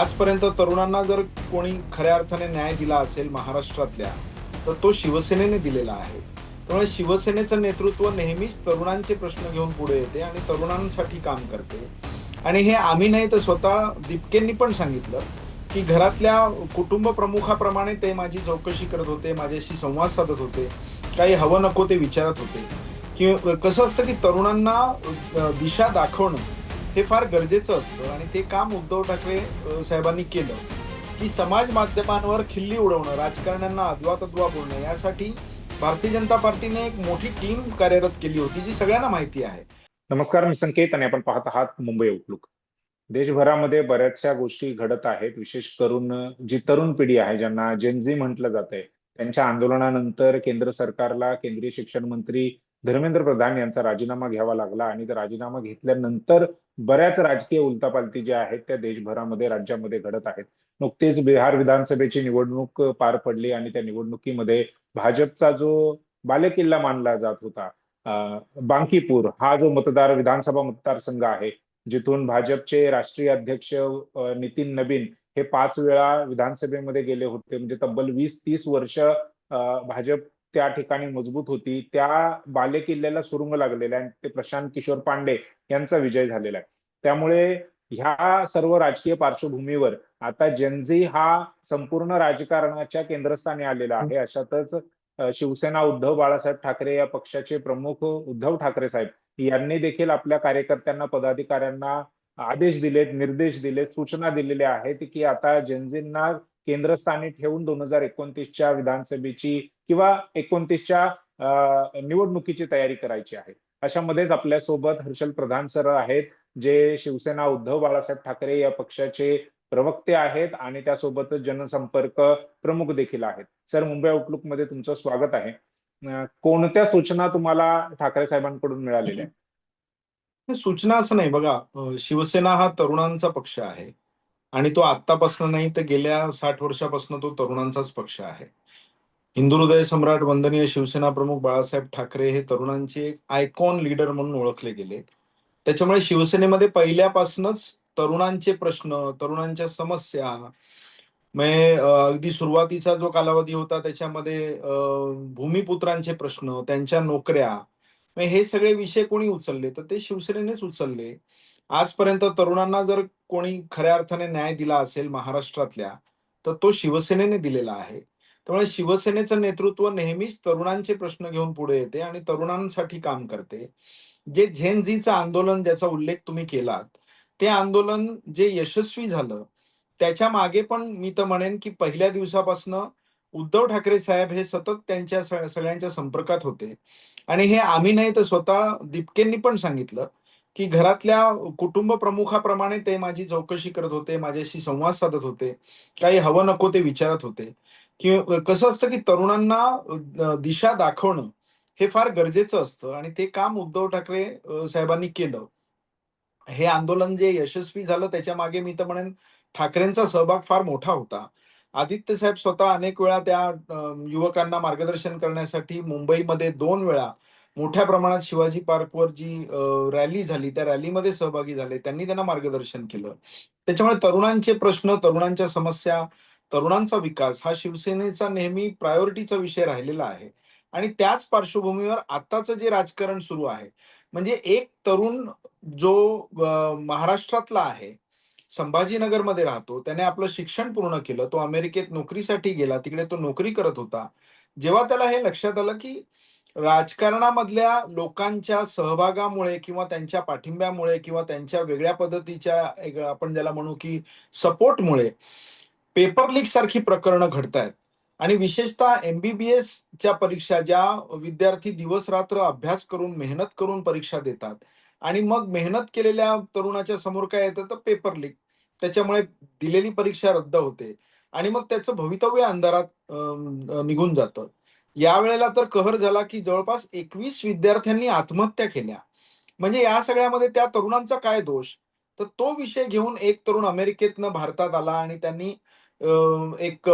आजपर्यंत तरुणांना जर कोणी खऱ्या अर्थाने न्याय दिला असेल महाराष्ट्रातल्या, तर तो शिवसेनेने दिलेला आहे. त्यामुळे शिवसेनेचं नेतृत्व नेहमीच तरुणांचे प्रश्न घेऊन पुढे येते आणि तरुणांसाठी काम करते. आणि हे आम्ही नाही तर स्वतः दिपकेंनी पण सांगितलं, की घरातल्या कुटुंब प्रमुखाप्रमाणे ते माझी चौकशी करत होते, माझ्याशी संवाद साधत होते. काही हवं नको ते विचारत होते. की कसं असतं की तरुणांना दिशा दाखवणं हे फार गरजेचं असतं आणि ते काम उद्धव ठाकरे साहेबांनी केलं, की समाज माध्यमांवर खिल्ली उडवणं, राजकारण्यांना अद्वा-तद्वा बोलणं यासाठी भारतीय जनता पार्टीने एक मोठी टीम कार्यरत केली होती, जी सगळ्यांना माहिती आहे. नमस्कार, मी संकेत आणि आपण पाहत आहात मुंबई आउटलुक. देशभरामध्ये बऱ्याचशा गोष्टी घडत आहेत. विशेष करून जी तरुण पिढी आहे, ज्यांना जेनझी म्हटलं जातंय, त्यांच्या आंदोलनानंतर केंद्र सरकारला केंद्रीय शिक्षण मंत्री धर्मेंद्र प्रधान यांचा राजीनामा घ्यावा लागला आणि तो राजीनामा घेतल्यानंतर बऱ्याच राजकीय उलथापालथी ज्या आहेत त्या देशभरामध्ये राज्यामध्ये घडत आहेत. नुकतीच बिहार विधानसभेची निवडणूक पार पडली आणि त्या निवडणुकीमध्ये भाजपचा जो बालेकिल्ला मानला जात होता, बांकीपूर हा जो विधानसभा मतदारसंघ आहे, जिथून भाजपचे राष्ट्रीय अध्यक्ष नितीन नबीन हे 5 वेळा विधानसभेमध्ये गेले होते. म्हणजे तब्बल 20-30 वर्ष भाजप त्या ठिकाणी मजबूत होती. त्या बालेकिल्ल्याला सुरुंग लागलेला आहे आणि ते प्रशांत किशोर पांडे यांचा विजय झालेला आहे. त्यामुळे ह्या सर्व राजकीय पार्श्वभूमीवर आता जेनझी हा संपूर्ण राजकारणाच्या केंद्रस्थानी आलेला आहे. अशातच शिवसेना उद्धव बाळासाहेब ठाकरे या पक्षाचे प्रमुख उद्धव ठाकरे साहेब यांनी देखील आपल्या कार्यकर्त्यांना, पदाधिकाऱ्यांना आदेश दिलेत, निर्देश दिलेत, सूचना दिलेल्या आहेत की आता जेनझींना केंद्रस्थानी ठेवून 2029च्या विधानसभेची किंवा 29च्या निवडणुकीची तयारी करायची आहे. अशामध्येच आपल्यासोबत हर्षल प्रधान सर आहेत, जे शिवसेना उद्धव बाळासाहेब ठाकरे या पक्षाचे प्रवक्ते आहेत आणि त्यासोबतच जनसंपर्क प्रमुख देखील आहेत. सर, मुंबई आउटलुक मध्ये तुमचं स्वागत आहे. कोणत्या सूचना तुम्हाला ठाकरे साहेबांकडून मिळालेल्या आहेत? सूचना असं नाही बघा, शिवसेना हा तरुणांचा पक्ष आहे आणि तो आत्तापासून नाही तर गेल्या 60 वर्षापासून तो तरुणांचाच पक्ष आहे. हिंदू हृदय सम्राट वंदनीय शिवसेना प्रमुख बाळासाहेब ठाकरे हे तरुणांचे आयकॉन लीडर म्हणून ओळखले गेले. त्याच्यामुळे शिवसेनेमध्ये पहिल्यापासूनच तरुणांचे प्रश्न, तरुणांच्या समस्या, म्हणजे अगदी सुरुवातीचा जो कालावधी होता त्याच्यामध्ये भूमिपुत्रांचे प्रश्न, त्यांच्या नोकऱ्या, मग हे सगळे विषय कोणी उचलले तर ते शिवसेनेनेच उचलले. आजपर्यंत तरुणांना जर कोणी खऱ्या अर्थाने न्याय दिला असेल महाराष्ट्रातल्या, तर तो शिवसेनेने दिलेला आहे. त्यामुळे शिवसेनेचं नेतृत्व नेहमीच तरुणांचे प्रश्न घेऊन पुढे येते आणि तरुणांसाठी काम करते. जे झेन झीचं आंदोलन ज्याचा उल्लेख तुम्ही केलात, ते आंदोलन जे यशस्वी झालं, त्याच्या मागे पण मी तर म्हणेन, की पहिल्या दिवसापासनं उद्धव ठाकरे साहेब हे सतत त्यांच्या सगळ्यांच्या संपर्कात होते. आणि हे आम्ही नाही तर स्वतः दिपकेंनी पण सांगितलं, की घरातल्या कुटुंब प्रमुखाप्रमाणे ते माझी चौकशी करत होते, माझ्याशी संवाद साधत होते. काही हवं नको ते विचारत होते. की कसं असतं, की तरुणांना दिशा दाखवणं हे फार गरजेचं असतं आणि ते काम उद्धव ठाकरे साहेबांनी केलं. हे आंदोलन जे यशस्वी झालं त्याच्यामागे मी तर म्हणेन ठाकरेंचा सहभाग फार मोठा होता. आदित्य साहेब स्वतः अनेक वेळा त्या युवकांना मार्गदर्शन करण्यासाठी मुंबईमध्ये 2 वेळा मोठ्या प्रमाणात शिवाजी पार्कवर जी रॅली झाली, त्या रॅलीमध्ये सहभागी झाले. त्यांनी त्यांना मार्गदर्शन केलं. त्याच्यामुळे तरुणांचे प्रश्न, तरुणांच्या समस्या, तरुणांचा विकास हा शिवसेनेचा नेहमी प्रायोरिटीचा विषय राहिलेला आहे. आणि त्याच पार्श्वभूमीवर आत्ताचं जे राजकारण सुरू आहे, म्हणजे एक तरुण जो महाराष्ट्रातला आहे, संभाजीनगरमध्ये राहतो. त्याने आपलं शिक्षण पूर्ण केलं. तो अमेरिकेत नोकरीसाठी गेला. तिकडे तो नोकरी करत होता. जेव्हा त्याला हे लक्षात आलं, की राजकारणामधल्या लोकांच्या सहभागामुळे किंवा त्यांच्या पाठिंब्यामुळे किंवा त्यांच्या वेगळ्या पद्धतीच्या एक आपण ज्याला म्हणू, की सपोर्टमुळे पेपर लीक सारखी प्रकरणं घडतायत आणि विशेषतः एम-बी-बी-एसच्या परीक्षा ज्या विद्यार्थी दिवस-रात्र अभ्यास करून, मेहनत करून परीक्षा देतात आणि मग मेहनत केलेल्या तरुणाच्या समोर काय येतं तर पेपर लीक. त्याच्यामुळे दिलेली परीक्षा रद्द होते आणि मग त्याचं भवितव्य अंधारात निघून जातं. यावेळेला तर कहर झाला, की जवळपास 21 विद्यार्थ्यांनी आत्महत्या केल्या. म्हणजे या सगळ्यामध्ये त्या तरुणांचा काय दोष? तर तो विषय घेऊन एक तरुण अमेरिकेतनं भारतात आला आणि त्यांनी एक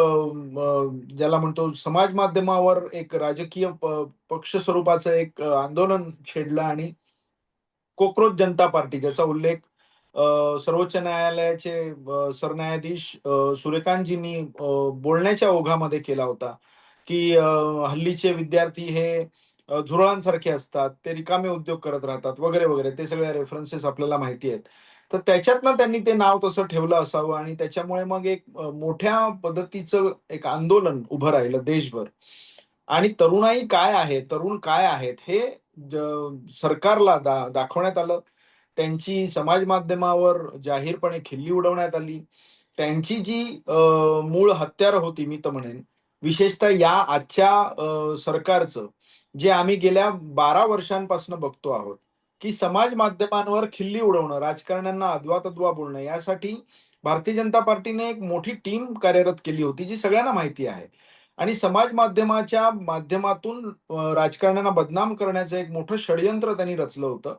ज्याला म्हणतो समाज माध्यमावर एक राजकीय पक्ष स्वरूपाचं एक आंदोलन छेडलं आणि कोकरोच जनता पार्टी ज्याचा उल्लेख सर्वोच्च न्यायालयाचे सरन्यायाधीश सूर्यकांतजींनी बोलण्याच्या ओघामध्ये केला होता, की हल्लीचे विद्यार्थी हे झुरळांसारखे असतात, ते रिकामे उद्योग करत राहतात वगैरे, वगैरे. ते सगळे रेफरन्सेस आपल्याला माहिती आहेत. तर त्याच्यातनं त्यांनी ते नाव तसं ठेवलं असावं आणि त्याच्यामुळे मग एक मोठ्या पद्धतीचं एक आंदोलन उभं राहिलं देशभर. आणि तरुणाई काय आहे, तरुण काय आहेत हे सरकारला दाखवण्यात आलं. त्यांची समाज माध्यमावर जाहीरपणे खिल्ली उडवण्यात आली. त्यांची जी मूळ हत्यारं होती मी तर म्हणेन, विशेषतः या आजच्या सरकारचं, जे आम्ही गेल्या 12 वर्षांपासून बघतो आहोत, की समाज माध्यमांवर खिल्ली उडवणं, राजकारण्यांना अथवा-तथवा बोलणं, यासाठी भारतीय जनता पार्टीने एक मोठी टीम कार्यरत केली होती, जी सगळ्यांना माहिती आहे. आणि समाज माध्यमाच्या माध्यमातून राजकारण्यांना बदनाम करण्याचं एक मोठं षडयंत्र त्यांनी रचलं होतं,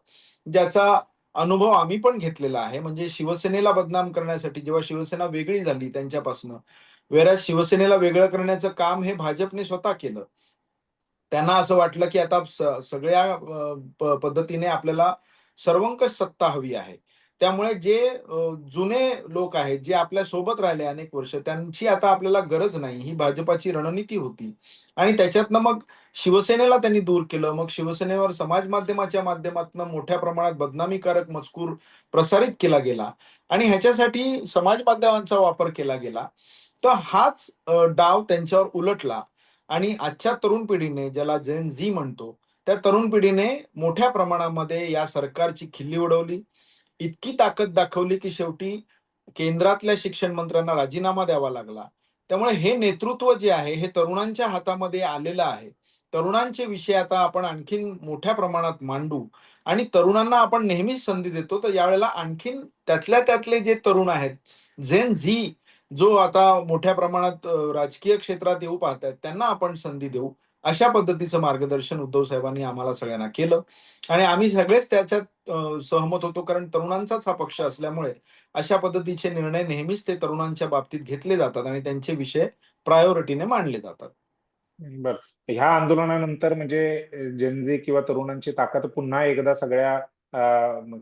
ज्याचा अनुभव आम्ही पण घेतलेला आहे. म्हणजे शिवसेनेला बदनाम करण्यासाठी जेव्हा शिवसेना वेगळी झाली त्यांच्यापासनं, व्हेअरएज शिवसेनेला वेगळं करण्याचं काम हे भाजपने स्वतः केलं. त्यांना असं वाटलं, की आता सगळ्या पद्धतीने आपल्याला सर्वंकष सत्ता हवी आहे. त्यामुळे जे जुने लोक आहेत, जे आपल्या सोबत राहिले अनेक वर्ष, त्यांची आता आपल्याला गरज नाही. ही भाजपाची रणनीती होती. आणि त्याच्यातनं मग शिवसेनेला त्यांनी दूर केलं. मग शिवसेनेवर समाज माध्यमाच्या माध्यमातून मोठ्या प्रमाणात बदनामीकारक मजकूर प्रसारित केला गेला आणि ह्याच्यासाठी समाज माध्यमांचा वापर केला गेला. तर हाच डाव त्यांच्यावर उलटला आणि आजच्या तरुण पिढीने, ज्याला जेन झी म्हणतो, त्या तरुण पिढीने मोठ्या प्रमाणामध्ये या सरकारची खिल्ली उडवली. इतकी ताकद दाखवली, की शेवटी केंद्रातल्या शिक्षण मंत्र्यांना राजीनामा द्यावा लागला. त्यामुळे हे नेतृत्व जे आहे, हे तरुणांच्या हातामध्ये आलेलं आहे. तरुणांचे विषय आता आपण आणखीन मोठ्या प्रमाणात मांडू आणि तरुणांना आपण नेहमीच संधी देतो. तर यावेळेला आणखीन त्यातल्या त्यातले जे तरुण आहेत, जेन झी जो आता मोठ्या प्रमाणात राजकीय क्षेत्रात येऊ पाहतायत, त्यांना आपण संधी देऊ. अशा पद्धतीचं मार्गदर्शन उद्धव साहेबांनी आम्हाला सगळ्यांना केलं आणि आम्ही सगळेच त्याच्यात सहमत होतो. कारण तरुणांचाच हा पक्ष असल्यामुळे अशा पद्धतीचे निर्णय नेहमीच ते तरुणांच्या बाबतीत घेतले जातात आणि त्यांचे विषय प्रायोरिटीने मांडले जातात. बर. ह्या आंदोलनानंतर म्हणजे जनजी किंवा तरुणांची ताकद पुन्हा एकदा सगळ्या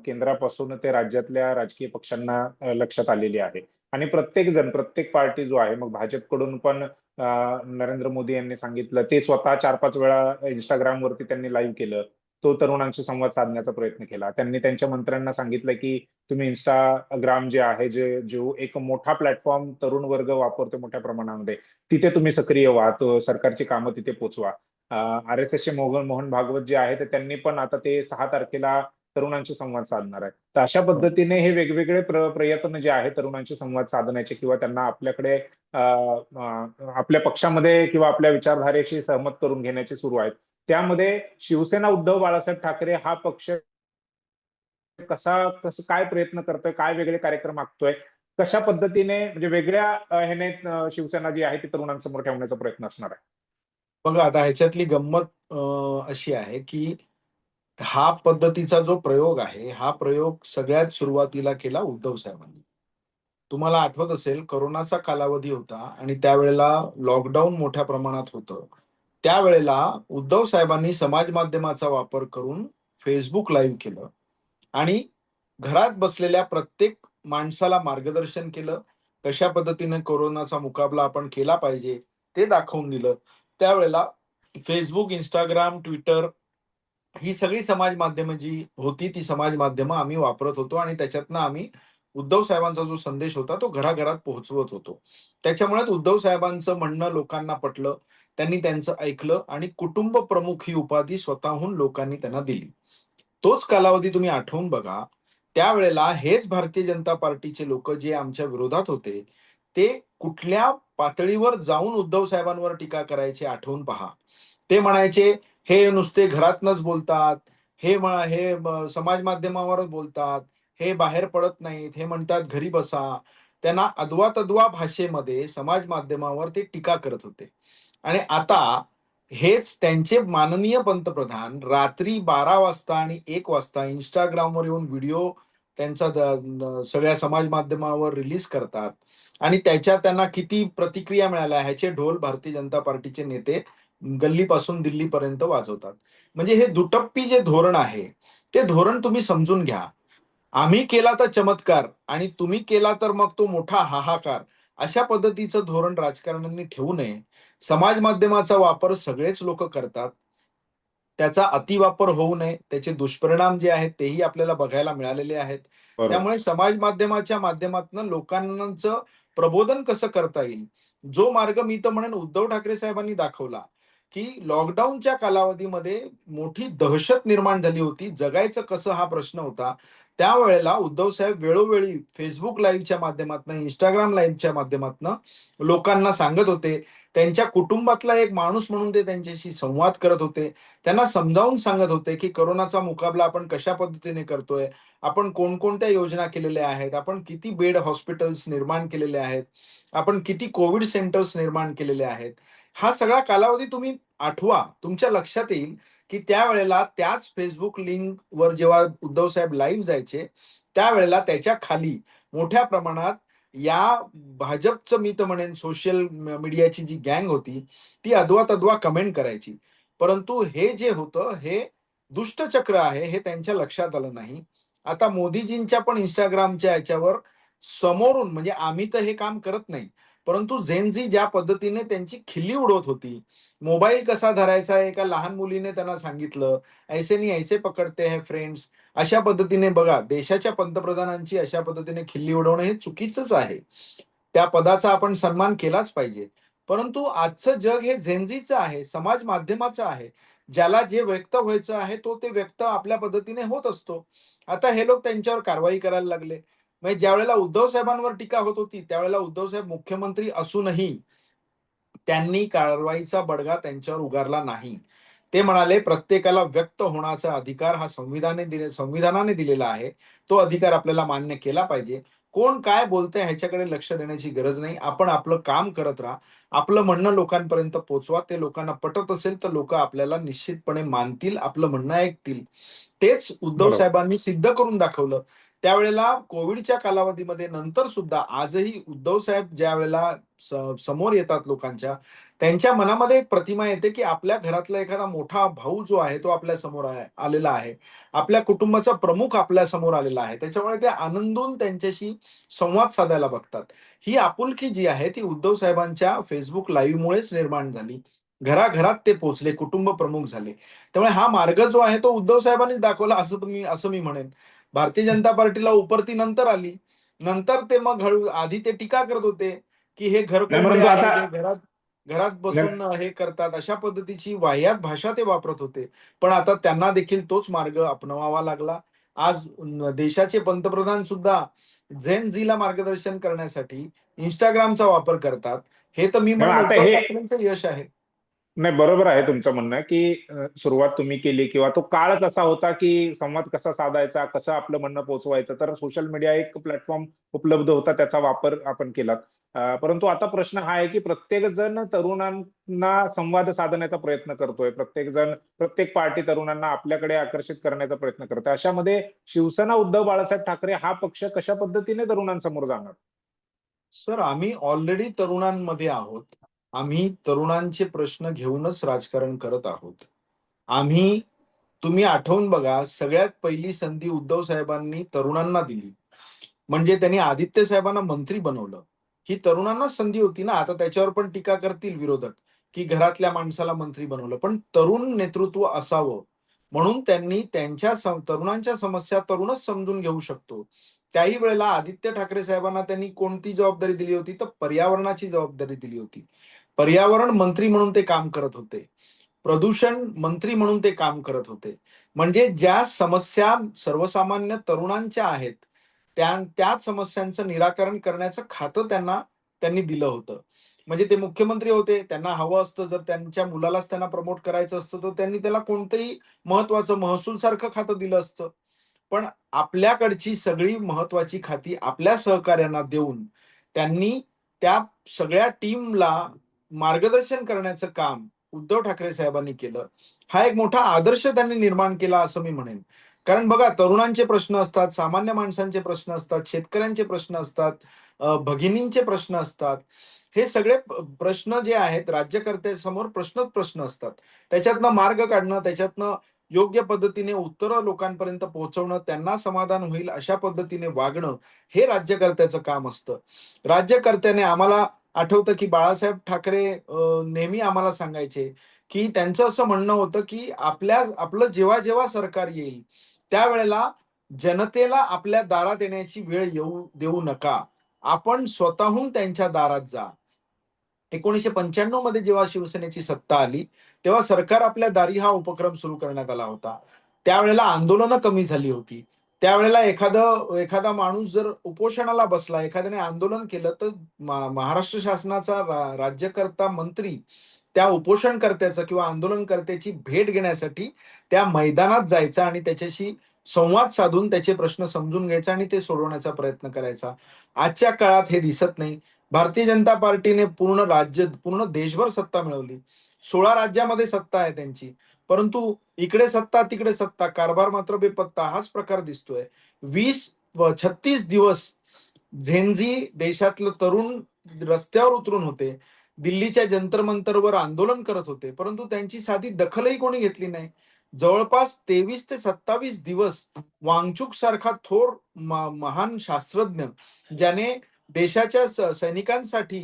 केंद्रापासून ते राज्यातल्या राजकीय पक्षांना लक्षात आलेली आहे. आणि प्रत्येक जण, प्रत्येक पार्टी जो आहे, मग भाजपकडून पण नरेंद्र मोदी यांनी सांगितलं, ते स्वतः 4-5 वेळा Instagram वरती त्यांनी लाईव्ह केलं. तो तरुणांशी संवाद साधण्याचा प्रयत्न केला. त्यांनी त्यांच्या मंत्र्यांना सांगितलं की तुम्ही Instagram जे आहे, जो एक मोठा प्लॅटफॉर्म तरुण वर्ग वापरतो मोठ्या प्रमाणामध्ये, तिथे तुम्ही सक्रिय व्हा, सरकारची कामं तिथे पोचवा. RSSचे मोहन भागवत जे आहे, तर त्यांनी पण आता ते 6 तारखेला तरुणांशी संवाद साधणार आहे. तर अशा हो. पद्धतीने हे वेगवेगळे प्रयत्न जे आहे तरुणांशी संवाद साधण्याचे किंवा त्यांना आपल्याकडे आपल्या पक्षामध्ये किंवा आपल्या विचारधारेशी सहमत करून घेण्याचे सुरू आहेत. त्यामध्ये शिवसेना उद्धव बाळासाहेब ठाकरे हा पक्ष कसं काय प्रयत्न करतोय, काय वेगळे कार्यक्रम आखतोय, कशा पद्धतीने म्हणजे वेगळ्या ह्याने शिवसेना जी आहे ती तरुणांसमोर ठेवण्याचा प्रयत्न असणार आहे. बघा आता ह्याच्यातली गंमत अशी आहे, की हा पद्धतीचा जो प्रयोग आहे, हा प्रयोग सगळ्यात सुरुवातीला केला उद्धव साहेबांनी. तुम्हाला आठवत असेल कोरोनाचा कालावधी होता आणि त्यावेळेला लॉकडाऊन मोठ्या प्रमाणात होतं. त्यावेळेला उद्धव साहेबांनी समाज माध्यमाचा वापर करून Facebook लाईव्ह केलं आणि घरात बसलेल्या प्रत्येक माणसाला मार्गदर्शन केलं. कशा पद्धतीने कोरोनाचा मुकाबला आपण केला पाहिजे, ते दाखवून दिलं. त्यावेळेला Facebook, Instagram, Twitter ही सगळी समाज माध्यमं जी होती, ती समाज माध्यमं आम्ही वापरत होतो आणि त्याच्यातनं आम्ही उद्धव साहेबांचा जो संदेश होता, तो घराघरात पोहोचवत होतो. त्याच्यामुळेच उद्धव साहेबांचं म्हणणं लोकांना पटलं. त्यांनी त्यांचं ऐकलं आणि कुटुंब प्रमुख ही उपाधी स्वतःहून लोकांनी त्यांना दिली. तोच कालावधी तुम्ही आठवून बघा. त्यावेळेला हेच भारतीय जनता पार्टीचे लोकं जे आमच्या विरोधात होते, ते कुठल्या पातळीवर जाऊन उद्धव साहेबांवर टीका करायचे आठवून पहा. ते म्हणायचे, "हे नुसते घरातनच बोलतात. हे समाज माध्यमावरच बोलतात. हे बाहेर पडत नाहीत. हे म्हणतात घरी बसा." त्यांना अदवा-तद्वा भाषेमध्ये समाज माध्यमावर ते टीका करत होते. आणि आता हेच त्यांचे माननीय पंतप्रधान रात्री 12 वाजता आणि 1 वाजता Instagramवर येऊन व्हिडिओ त्यांचा सगळ्या समाज माध्यमावर रिलीज करतात आणि त्याच्या त्यांना किती प्रतिक्रिया मिळाल्या ह्याचे ढोल भारतीय जनता पार्टीचे नेते गल्लीपासून दिल्लीपर्यंत वाजवतात. म्हणजे हे दुटप्पी जे धोरण आहे, ते धोरण तुम्ही समजून घ्या. आम्ही केला तर चमत्कार आणि तुम्ही केला तर मग तो मोठा हाहाकार, अशा पद्धतीचं धोरण राजकारण्यांनी ठेवू नये. समाज माध्यमाचा वापर सगळेच लोक करतात. त्याचा अतिवापर होऊ नये. त्याचे दुष्परिणाम जे आहेत तेही आपल्याला बघायला मिळालेले आहेत. बरोबर. त्यामुळे समाज माध्यमाच्या माध्यमातून लोकांचं प्रबोधन कसं करता येईल, जो मार्ग मी तर म्हणेन उद्धव ठाकरे साहेबांनी दाखवला, की लॉकडाऊनच्या कालावधीमध्ये मोठी दहशत निर्माण झाली होती. जगायचं कसं हा प्रश्न होता. त्यावेळेला उद्धव साहेब वेळोवेळी Facebook लाईव्हच्या माध्यमातून, Instagram लाईव्हच्या माध्यमातून लोकांना सांगत होते. त्यांच्या कुटुंबातला एक माणूस म्हणून ते त्यांच्याशी संवाद करत होते. त्यांना समजावून सांगत होते, की कोरोनाचा मुकाबला आपण कशा पद्धतीने करतोय, आपण कोणकोणत्या योजना केलेल्या आहेत, आपण किती बेड हॉस्पिटल्स निर्माण केलेले आहेत, आपण किती कोविड सेंटर्स निर्माण केलेले आहेत. हा सगळा कालावधी तुम्ही आठवा, तुमच्या लक्षात येईल, की त्यावेळेला त्याच Facebook लिंकवर जेव्हा उद्धव साहेब लाईव्ह जायचे, त्यावेळेला त्याच्या खाली मोठ्या प्रमाणात या भाजपचं मी तर म्हणेन सोशल मीडियाची जी गँग होती, ती अधवा-तधवा कमेंट करायची. परंतु हे जे होतं हे दुष्टचक्र आहे हे त्यांच्या लक्षात आलं नाही. आता मोदीजींच्या पण Instagramच्या याच्यावर समोरून म्हणजे आम्ही तर हे काम करत नाही. परंतु झेन झी ज्या पद्धतीने त्यांची खिल्ली उडवत होती. मोबाईल कसा धरायचा एका लहान मुलीने त्यांना सांगितलं. ऐसे नहीं ऐसे पकडते हैं फ्रेंड्स. अशा पद्धतीने बघा देशाच्या पंतप्रधानांची अशा पद्धतीने खिल्ली उडवणं हे चुकीचंच आहे. त्या पदाचा आपण सन्मान केलाच पाहिजे. परंतु आजचं जग हे झेन आहे, समाज माध्यमाचं आहे. ज्याला जे व्यक्त व्हायचं आहे तो ते व्यक्त आपल्या पद्धतीने होत असतो. आता हे लोक त्यांच्यावर कारवाई करायला लागले. म्हणजे ज्यावेळेला उद्धव साहेबांवर टीका होत होती, त्यावेळेला उद्धव साहेब मुख्यमंत्री असूनही त्यांनी कारवाईचा बडगा त्यांच्यावर उगारला नाही. ते म्हणाले, "प्रत्येकाला व्यक्त होण्याचा अधिकार हा संविधानाने दिलेला आहे. तो अधिकार आपल्याला मान्य केला पाहिजे. कोण काय बोलतंय ह्याच्याकडे लक्ष देण्याची गरज नाही. आपण आपलं काम करत राहा. आपलं म्हणणं लोकांपर्यंत पोहोचवा. ते लोकांना पटत असेल तर लोकं आपल्याला निश्चितपणे मानतील, आपलं म्हणणं ऐकतील." तेच उद्धव बरोबर. साहेबांनी सिद्ध करून दाखवलं. त्यावेळेला कोव्हिडच्या कालावधीमध्ये नंतर सुद्धा आजही उद्धव साहेब ज्यावेळेला समोर येतात लोकांच्या, त्यांच्या मनामध्ये एक प्रतिमा येते, की आपल्या घरातला एखादा मोठा भाऊ जो आहे, तो आपल्या समोर आलेला आहे. आपल्या कुटुंबाचा प्रमुख आपल्या समोर आलेला आहे. त्याच्यामुळे ते आनंदून त्यांच्याशी संवाद साधायला बघतात. ही आपुलकी जी आहे, ती उद्धव साहेबांच्या Facebook लाईव्हमुळेच निर्माण झाली. घराघरात ते पोहोचले, कुटुंब प्रमुख झाले. त्यामुळे हा मार्ग जो आहे, तो उद्धव साहेबांनीच दाखवला असं मी म्हणेन. भारतीय जनता पार्टीला उपरती नंतर आली. नंतर ते मग आधी ते टीका करत होते, की हे नाही, घरकोंबडे परंतु आता आहेत, हे घरात घरात बसून हे करतात. अशा पद्धतीची वाह्यात भाषा ते वापरत होते. पण आता त्यांना देखील तोच मार्ग अपनावावा लागला. आज देशाचे पंतप्रधान सुद्धा झेन झीला मार्गदर्शन करण्यासाठी Instagramचा वापर करतात. हे तर मी नाही, म्हणेन आता उद्धव हे ठाकरेंचं यश आहे. नाही, बरोबर आहे तुमचं म्हणणं, की सुरुवात तुम्ही केली किंवा तो काळच असा होता, की संवाद कसा साधायचा, कसं आपलं म्हणणं पोहोचवायचं. तर सोशल मीडिया एक प्लॅटफॉर्म उपलब्ध होता, त्याचा वापर आपण केलात. परंतु आता प्रश्न हा आहे, की प्रत्येक जण तरुणांना संवाद साधण्याचा प्रयत्न करतोय. प्रत्येक जण, प्रत्येक पार्टी तरुणांना आपल्याकडे आकर्षित करण्याचा प्रयत्न करते. अशामध्ये शिवसेना उद्धव बाळासाहेब ठाकरे हा पक्ष कशा पद्धतीने तरुणांसमोर जाणार? सर, आम्ही ऑलरेडी तरुणांमध्ये आहोत. आम्ही तरुणांचे प्रश्न घेऊनच राजकारण करत आहोत. आम्ही तुम्ही आठवून बघा, सगळ्यात पहिली संधी उद्धव साहेबांनी तरुणांना दिली. म्हणजे त्यांनी आदित्य साहेबांना मंत्री बनवलं. ही तरुणांनाच संधी होती ना. आता त्याच्यावर पण टीका करतील विरोधक, की घरातल्या माणसाला मंत्री बनवलं. पण तरुण नेतृत्व असावं म्हणून त्यांनी तरुणांच्या समस्या तरुणच समजून घेऊ शकतो. त्याही वेळेला आदित्य ठाकरे साहेबांना त्यांनी कोणती जबाबदारी दिली होती, तर पर्यावरणाची जबाबदारी दिली होती. पर्यावरण मंत्री म्हणून ते काम करत होते. प्रदूषण मंत्री म्हणून ते काम करत होते. म्हणजे ज्या समस्या सर्वसामान्य तरुणांच्या आहेत, त्याच समस्यांचं निराकरण करण्याचं खातं त्यांनी दिलं होतं. म्हणजे ते मुख्यमंत्री होते. त्यांना हवं असतं जर त्यांच्या मुलालाच त्यांना प्रमोट करायचं असतं, तर त्यांनी त्याला कोणतंही महत्वाचं महसूल सारखं खातं दिलं असतं. पण आपल्याकडची सगळी महत्वाची खाती आपल्या सहकार्यांना देऊन त्यांनी त्या सगळ्या टीमला मार्गदर्शन करण्याचं काम उद्धव ठाकरे साहेबांनी केलं. हा एक मोठा आदर्श त्यांनी निर्माण केला असं मी म्हणेन. कारण बघा तरुणांचे प्रश्न असतात, सामान्य माणसांचे प्रश्न असतात, शेतकऱ्यांचे प्रश्न असतात, भगिनींचे प्रश्न असतात. हे सगळे प्रश्न जे आहेत राज्यकर्त्यासमोर प्रश्न असतात. त्याच्यातनं मार्ग काढणं, त्याच्यातनं योग्य पद्धतीने उत्तरं लोकांपर्यंत पोहोचवणं, त्यांना समाधान होईल अशा पद्धतीने वागणं, हे राज्यकर्त्याचं काम असतं. राज्यकर्त्याने आम्हाला आठवतं, की बाळासाहेब ठाकरे नेहमी आम्हाला सांगायचे, की त्यांचं असं म्हणणं होतं, की आपलं जेव्हा-जेव्हा सरकार येईल, त्यावेळेला जनतेला आपल्या दारात येण्याची वेळ येऊ देऊ नका. आपण स्वतःहून त्यांच्या दारात जा. 1995 मध्ये जेव्हा शिवसेनेची सत्ता आली, तेव्हा सरकार आपल्या दारी हा उपक्रम सुरू करण्यात आला होता. त्यावेळेला आंदोलनं कमी झाली होती. त्यावेळेला एखादा माणूस जर उपोषणाला बसला, एखाद्याने आंदोलन केलं, तर महाराष्ट्र शासनाचा राज्यकर्ता मंत्री त्या उपोषणकर्त्याचं किंवा आंदोलनकर्त्याची भेट घेण्यासाठी त्या मैदानात जायचा आणि त्याच्याशी संवाद साधून त्याचे प्रश्न समजून घ्यायचा आणि ते सोडवण्याचा प्रयत्न करायचा. आजच्या काळात हे दिसत नाही. भारतीय जनता पार्टीने पूर्ण देशभर सत्ता मिळवली. 16 राज्यामध्ये सत्ता आहे त्यांची. परंतु इकडे सत्ता, तिकडे सत्ता, कारभार मात्र बेपत्ता हाच प्रकार दिसतोय. 36 दिवस झेन देशातलं तरुण रस्त्यावर उतरून होते. दिल्लीच्या जंतर मंतरवर आंदोलन करत होते. परंतु त्यांची साधी दखलही कोणी घेतली नाही. जवळपास 23 ते 27 दिवस वांगचूक सारखा थोर महान शास्त्रज्ञ, ज्याने देशाच्या सैनिकांसाठी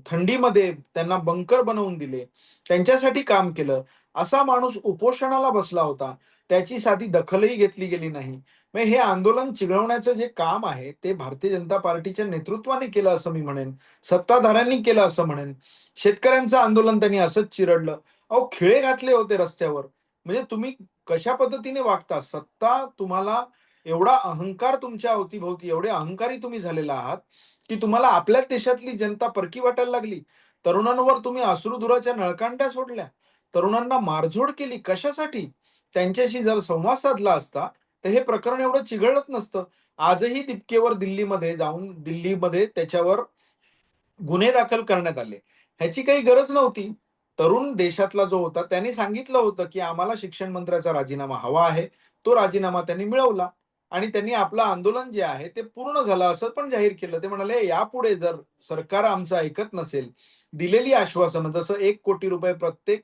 थंडीमध्ये त्यांना बंकर बनवून दिले, त्यांच्यासाठी काम केलं. असा माणूस उपोषणाला बसला होता. त्याची साधी दखलही घेतली गेली नाही. मग हे आंदोलन चिघळवण्याचं जे काम आहे, ते भारतीय जनता पार्टीच्या नेतृत्वाने केलं असं मी म्हणेन. सत्ताधाऱ्यांनी केलं असं म्हणेन. शेतकऱ्यांचं आंदोलन त्यांनी असंच चिरडलं. अहो, खिळे घातले होते रस्त्यावर. म्हणजे तुम्ही कशा पद्धतीने वागता? सत्ता तुम्हाला एवढा अहंकार तुमच्या अवतीभोवती, एवढे अहंकारी तुम्ही झालेला आहात, की तुम्हाला आपल्याच देशातली जनता परकी वाटायला लागली. तरुणांवर तुम्ही अश्रुधुराच्या नळकांड्या सोडल्या. तरुणांना मारझोड केली. कशासाठी? त्यांच्याशी जर संवाद साधला असता, तर हे प्रकरण एवढं चिघळत नसतं. आजही दिपकेवर दिल्लीमध्ये त्याच्यावर गुन्हे दाखल करण्यात आले. ह्याची काही गरज नव्हती. तरुण देशातला जो होता त्याने सांगितलं होतं, की आम्हाला शिक्षण मंत्र्याचा राजीनामा हवा आहे. तो राजीनामा त्यांनी मिळवला आणि त्यांनी आपलं आंदोलन जे आहे ते पूर्ण झालं असं पण जाहीर केलं. ते म्हणाले, "यापुढे जर सरकार आमचं ऐकत नसेल, दिलेली आश्वासनं जसं ₹1,00,00,000 प्रत्येक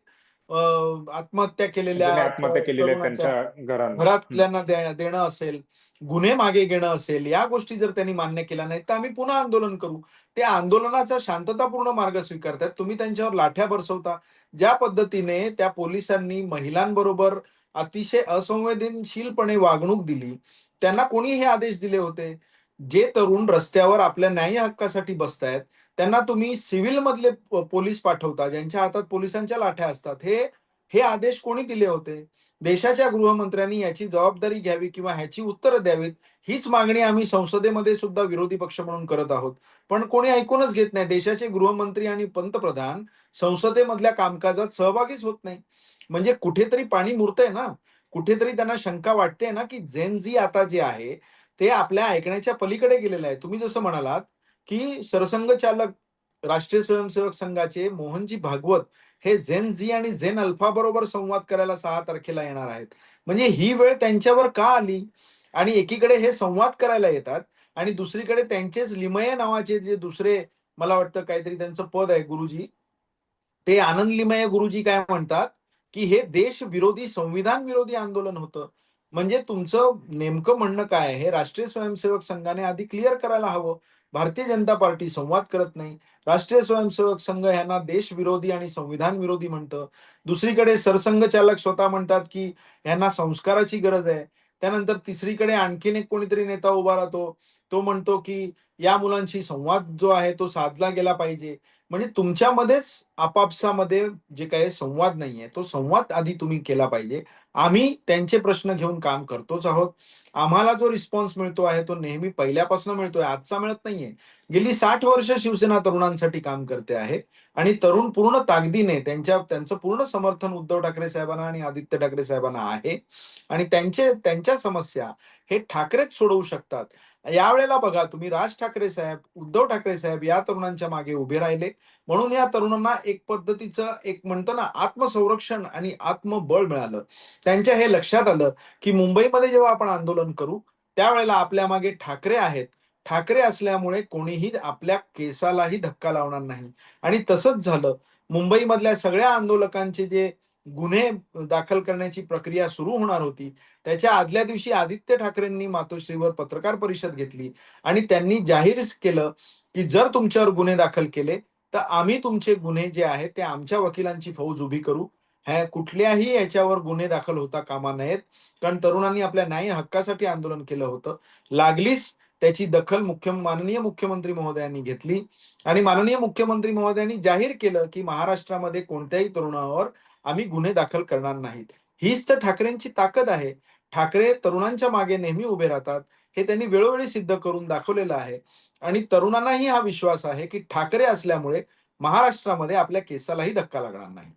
आत्महत्या केलेल्या ज्यांनी आत्महत्या केलेल्या आहेत तरुणाच्या त्यांच्या घरांना. घरातल्यांना देणं असेल, गुन्हे मागे घेणं असेल, या गोष्टी जर त्यांनी मान्य केल्या नाहीत, तर आम्ही पुन्हा आंदोलन करू." ते आंदोलनाचा शांततापूर्ण मार्ग स्वीकारतात. तुम्ही त्यांच्यावर लाठ्या बरसवता. ज्या पद्धतीने त्या पोलिसांनी महिलांबरोबर अतिशय असंवेदनशीलपणे वागणूक दिली, त्यांना कोणी हे आदेश दिले होते? जे तरुण रस्त्यावर आपल्या न्याय्य हक्कासाठी बसतायत, त्यांना तुम्ही सिव्हिलमधले पोलीस पाठवता, ज्यांच्या हातात पोलिसांच्या लाठ्या असतात. हे हे आदेश कोणी दिले होते? देशाच्या गृहमंत्र्यांनी याची जबाबदारी घ्यावी किंवा ह्याची उत्तरं द्यावीत. हीच मागणी आम्ही संसदेमध्ये सुद्धा विरोधी पक्ष म्हणून करत आहोत. पण कोणी ऐकूनच घेत नाही. देशाचे गृहमंत्री आणि पंतप्रधान संसदेमधल्या कामकाजात सहभागीच होत नाही. म्हणजे कुठेतरी पाणी मुरतंय ना. कुठेतरी त्यांना शंका वाटते ना, की जेन झी आता जे आहे, ते आपल्या ऐकण्याच्या पलीकडे गेलेलं आहे. तुम्ही जसं म्हणालात, की सरसंघचालक राष्ट्रीय स्वयंसेवक संघाचे मोहनजी भागवत हे झेन झी आणि झेन अल्फा बरोबर संवाद करायला 6 तारखेला येणार आहेत. म्हणजे ही वेळ त्यांच्यावर का आली? आणि एकीकडे हे संवाद करायला येतात आणि दुसरीकडे त्यांचेच लिमये नावाचे जे दुसरे, मला वाटतं काहीतरी त्यांचं पद आहे गुरुजी, ते आनंद लिमये गुरुजी काय म्हणतात, की हे देशविरोधी, संविधान विरोधी आंदोलन होतं. म्हणजे तुमचं नेमकं म्हणणं काय आहे? हे राष्ट्रीय स्वयंसेवक संघाने आधी क्लिअर करायला हवं. भारतीय जनता पार्टी संवाद करत नाही. राष्ट्रीय स्वयंसेवक संघ ह्यांना देशविरोधी आणि संविधान विरोधी म्हणतं. दुसरीकडे सरसंघचालक स्वतः म्हणतात, की ह्यांना संस्काराची गरज आहे. त्यानंतर तिसरीकडे आणखीन एक कोणीतरी नेता उभा राहतो. तो म्हणतो, की या मुलांशी संवाद जो आहे तो साधला गेला पाहिजे. म्हणजे तुमच्यामध्येच आपापसामध्ये जे काही संवाद नाहीये, तो संवाद आधी तुम्ही केला पाहिजे. आम्ही त्यांचे प्रश्न घेऊन काम करतोच आहोत. आम्हाला जो रिस्पॉन्स मिळतो आहे, तो नेहमी पहिल्यापासून मिळतोय, आजचा मिळत नाहीये. गेली 60 वर्ष शिवसेना तरुणांसाठी काम करते आहे आणि तरुण पूर्ण ताकदीने त्यांचं पूर्ण समर्थन उद्धव ठाकरे साहेबांना आणि आदित्य ठाकरे साहेबांना आहे आणि त्यांच्या समस्या हे ठाकरेच सोडवू शकतात. यावेळेला बघा तुम्ही राज ठाकरे साहेब, उद्धव ठाकरे साहेब या तरुणांच्या मागे उभे राहिले. म्हणून या तरुणांना एक पद्धतीचं एक म्हणतो ना आत्मसंरक्षण आणि आत्मबळ मिळालं. त्यांच्या हे लक्षात आलं, की मुंबईमध्ये जेव्हा आपण आंदोलन करू, त्यावेळेला आपल्या मागे ठाकरे आहेत. ठाकरे असल्यामुळे कोणीही आपल्या केसालाही धक्का लावणार नाही आणि तसंच झालं. मुंबईमधल्या सगळ्या आंदोलकांचे जे गुन्हे दाखल करण्याची प्रक्रिया सुरू होणार होती, त्याच्या आदल्या दिवशी आदित्य ठाकरेंनी मातोश्रीवर पत्रकार परिषद घेतली आणि त्यांनी जाहीर केलं, की जर तुमच्यावर गुन्हे दाखल केले, तर आम्ही तुमचे गुन्हे जे आहेत ते आमच्या वकिलांची फौज उभी करू. कुठल्याही याच्यावर गुन्हे दाखल होता कामा नयेत. कारण तरुणांनी आपल्या न्याय हक्कासाठी आंदोलन केलं होतं. लागलीच त्याची दखल माननीय मुख्यमंत्री महोदयांनी घेतली आणि माननीय मुख्यमंत्री महोदयांनी जाहीर केलं, की महाराष्ट्रामध्ये कोणत्याही तरुणावर आम्ही गुन्हे दाखल करणार नाहीत. हीच तर ठाकरेंची ताकद आहे. ठाकरे तरुणांच्या मागे नेहमी उभे राहतात. हे त्यांनी वेळोवेळी सिद्ध करून दाखवलेलं आहे आणि तरुणांनाही हा विश्वास आहे, की ठाकरे असल्यामुळे महाराष्ट्रामध्ये आपल्या केसालाही धक्का लागणार नाही.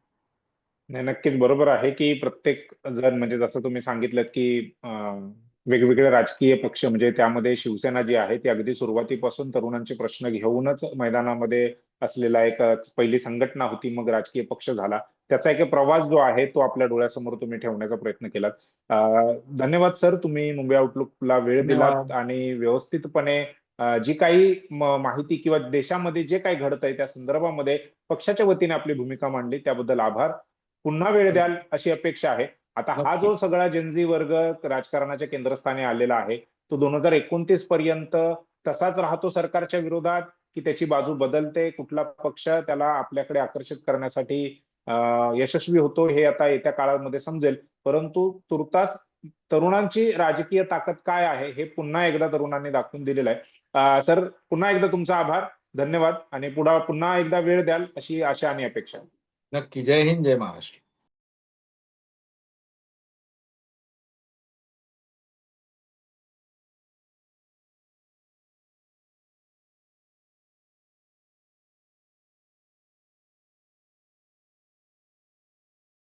नाही, नक्कीच बरोबर आहे, की प्रत्येक जण म्हणजे जसं तुम्ही सांगितलं, की वेगवेगळे राजकीय पक्ष म्हणजे त्यामध्ये शिवसेना जी आहे ती अगदी सुरुवातीपासून तरुणांचे प्रश्न घेऊनच मैदानामध्ये असलेला एक पहिली संघटना होती, मग राजकीय पक्ष झाला. त्याचा एक प्रवास जो आहे तो आपल्या डोळ्यासमोर तुम्ही ठेवण्याचा प्रयत्न केलात. धन्यवाद सर, तुम्ही मुंबई आउटलुकला वेळ दिलात धन्यवाद. आणि व्यवस्थितपणे जी काही माहिती किंवा देशामध्ये जे काही घडत आहे त्या संदर्भामध्ये पक्षाच्या वतीने आपली भूमिका मांडली त्याबद्दल आभार. पुन्हा वेळ द्याल अशी अपेक्षा आहे. आता हा नक्की. जो सगळा जेनझी वर्ग राजकारणाच्या केंद्रस्थानी आलेला आहे, तो 2029 पर्यंत तसाच राहतो सरकारच्या विरोधात, की त्याची बाजू बदलते, कुठला पक्ष त्याला आपल्याकडे आकर्षित करण्यासाठी यशस्वी होतो हे आता येत्या काळामध्ये समजेल. परंतु तुर्तास तरुणांची राजकीय ताकद काय आहे हे पुन्हा एकदा तरुणांनी दाखवून दिलेलं आहे. सर, पुन्हा एकदा तुमचा आभार, धन्यवाद आणि पुन्हा एकदा वेळ द्याल अशी आशा आणि अपेक्षा. नक्की. जय हिंद, जय महाराष्ट्र.